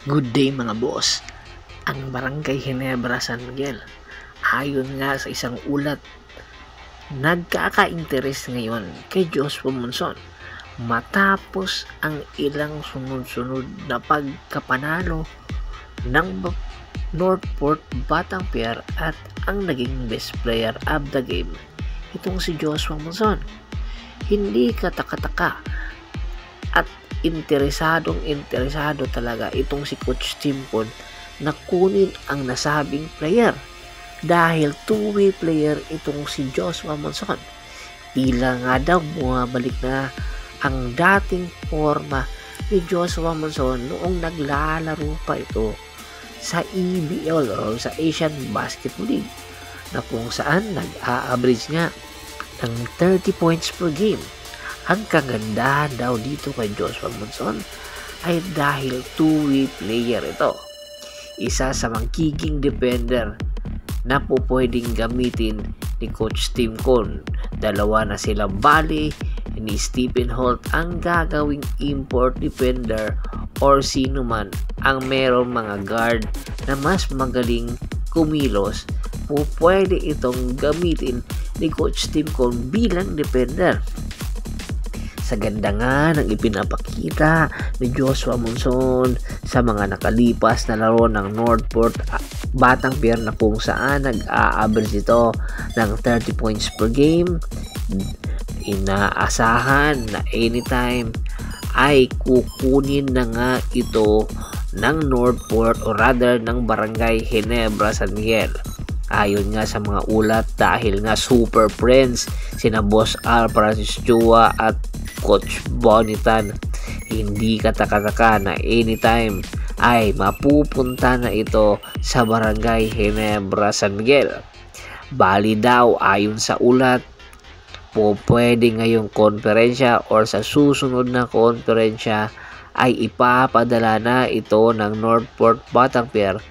Good day mga boss. Ang Barangay Ginebra San Miguel, ayon nga sa isang ulat, nagkaka-interes ngayon kay Joshua Monson matapos ang ilang sunod-sunod na pagkapanalo ng Northport Batanguer at ang naging best player of the game, itong si Joshua Monson. Hindi katakataka at interesado talaga itong si Coach Timpon na kunin ang nasabing player dahil two-way player itong si Joshua Monson. Tila nga daw bumabalik na ang dating forma ni Joshua Monson noong naglalaro pa ito sa EBL o sa Asian Basketball League, na kung saan nag-a-average nga ng 30 points per game. Ang kagandahan daw dito kay Joshua Monson ay dahil two-way player ito. Isa sa magiging defender na po pwedeng gamitin ni Coach Tim Con. Dalawa na sila, bali ni Stephen Holt ang gagawing import defender or sino man ang merong mga guard na mas magaling kumilos, po pwede itong gamitin ni Coach Tim Con bilang defender. Sa ganda nga ng ipinapakita ni Joshua Monson sa mga nakalipas na laro ng Northport Batanguer, na kung saan nag-a-average ito ng 30 points per game, inaasahan na anytime ay kukunin na nga ito ng Northport o rather ng Barangay Ginebra San Miguel. Ayon nga sa mga ulat, dahil nga super friends sina Boss Al Francis Chua at Coach Bonitan, hindi katakataka na anytime ay mapupunta na ito sa Barangay Ginebra San Miguel. Bali daw, ayon sa ulat, po pwede ngayong konferensya or sa susunod na konferensya ay ipapadala na ito ng Northport Batanguer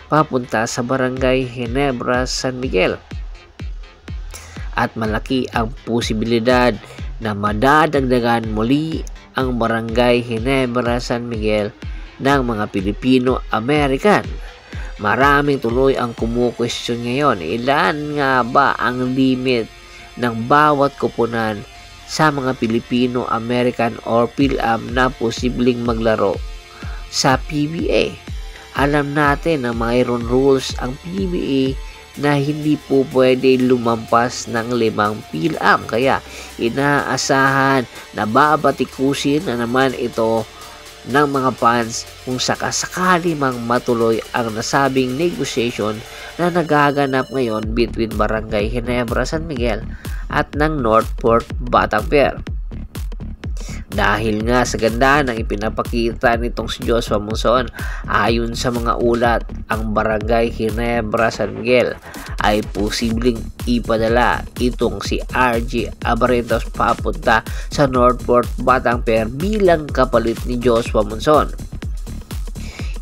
papunta sa Barangay Ginebra San Miguel. At malaki ang posibilidad na madadagdagan muli ang Barangay Ginebra San Miguel ng mga Pilipino-American. Maraming tuloy ang kumukwestiyon ngayon, ilan nga ba ang limit ng bawat koponan sa mga Pilipino-American or PhilAm na posibleng maglaro sa PBA. Alam natin na mayroon rules ang PBA na hindi po pwede lumampas ng 5 PhilAm, kaya inaasahan na babatikusin na naman ito ng mga fans kung sakasakali mang matuloy ang nasabing negotiation na nagaganap ngayon between Barangay Ginebra San Miguel at ng Northport Batanguer. Dahil nga sa ganda ng ipinapakita nitong si Joshua Monson, ayon sa mga ulat, ang Barangay Ginebra San Miguel ay posibleng ipadala itong si RG Abarentos papunta sa Northport Batanguer bilang kapalit ni Joshua Monson.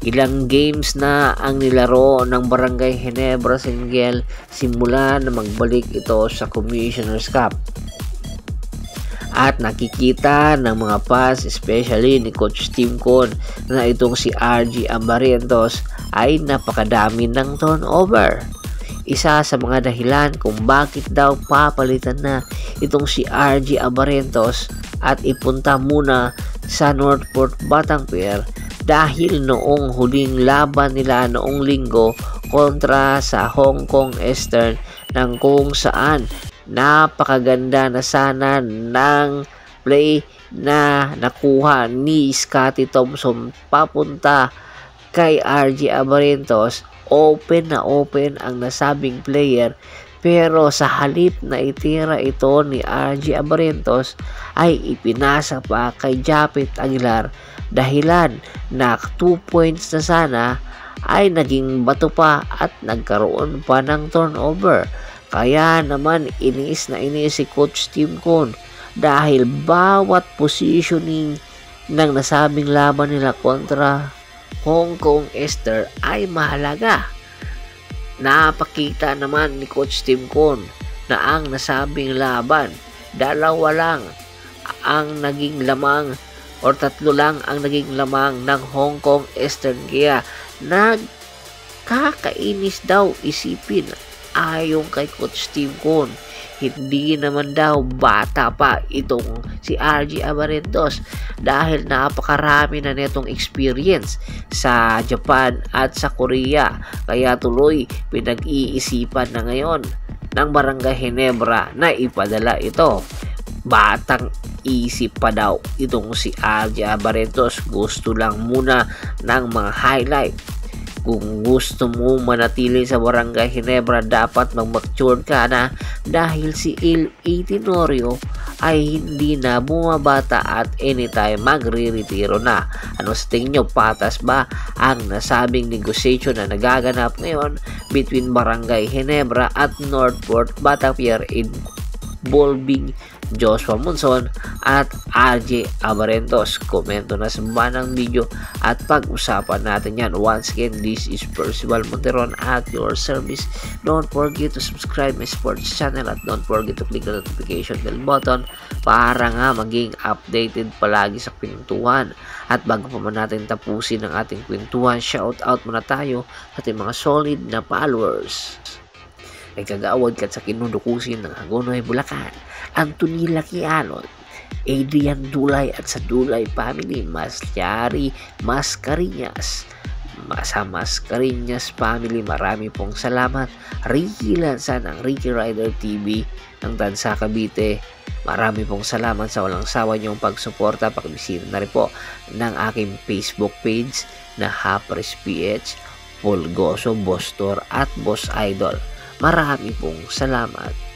Ilang games na ang nilaro ng Barangay Ginebra San Miguel simula na magbalik ito sa Commissioner's Cup. At nakikita ng mga fans, especially ni Coach Tim Con, na itong si RG Abarentos ay napakadami ng turnover. Isa sa mga dahilan kung bakit daw papalitan na itong si RG Abarentos at ipunta muna sa Northport Batanguer dahil noong huling laban nila noong linggo kontra sa Hong Kong Eastern, ng kung saan napakaganda na sana ng play na nakuha ni Scottie Thompson papunta kay RG Abarentos, open na open ang nasabing player, pero sa halip na itira ito ni RG Abarentos ay ipinasa pa kay Japet Aguilar, dahilan na 2 points na sana ay naging bato pa at nagkaroon pa ng turnover. Kaya naman inis si Coach Tim Con dahil bawat positioning ng nasabing laban nila kontra Hong Kong Eastern ay mahalaga. Napakita naman ni Coach Tim Con na ang nasabing laban, 2 lang ang naging lamang or 3 lang ang naging lamang ng Hong Kong Eastern kaya nagkakainis daw isipin ayon kay Coach Steve Cohn. Hindi naman daw bata pa itong si RJ Abarentos dahil napakarami na netong experience sa Japan at sa Korea. Kaya tuloy pinag-iisipan na ngayon ng Barangay Ginebra na ipadala ito. Batang isip pa daw itong si RJ Abarentos. Gusto lang muna ng mga highlight. Kung gusto mo manatili sa Barangay Ginebra, dapat mag-mature ka na dahil si A. Tenorio ay hindi na bumabata at anytime magre-retiro na. Ano sa tingin nyo, patas ba ang nasabing negotiation na nagaganap ngayon between Barangay Ginebra at Northport Batavia involving Joshua Monson at RJ Abarentos? Komento na sa baba ng video at pag-usapan natin yan. Once again, this is Percival Monteron at your service. Don't forget to subscribe my sports channel at don't forget to click the notification bell button para nga maging updated palagi sa kwentuhan. At bago pa man natin tapusin ang ating kwentuhan, shout out muna tayo sa ating mga solid na followers. Ay kagawad kat sa kinudukusin ng Hagonoy, Bulacan, Anthony Laquianon, Adrian Dulay at sa Dulay family, Masyari Mascarinas, sa Mascarinas family, marami pong salamat. Ricky Lansan ng Ricky Rider TV ng Tansa Cavite, marami pong salamat sa walang sawa niyong pagsuporta. Pakibisita na rin po ng aking Facebook page na Hapres PH, Pulgoso, Bostor at Boss Idol. Marami pong salamat.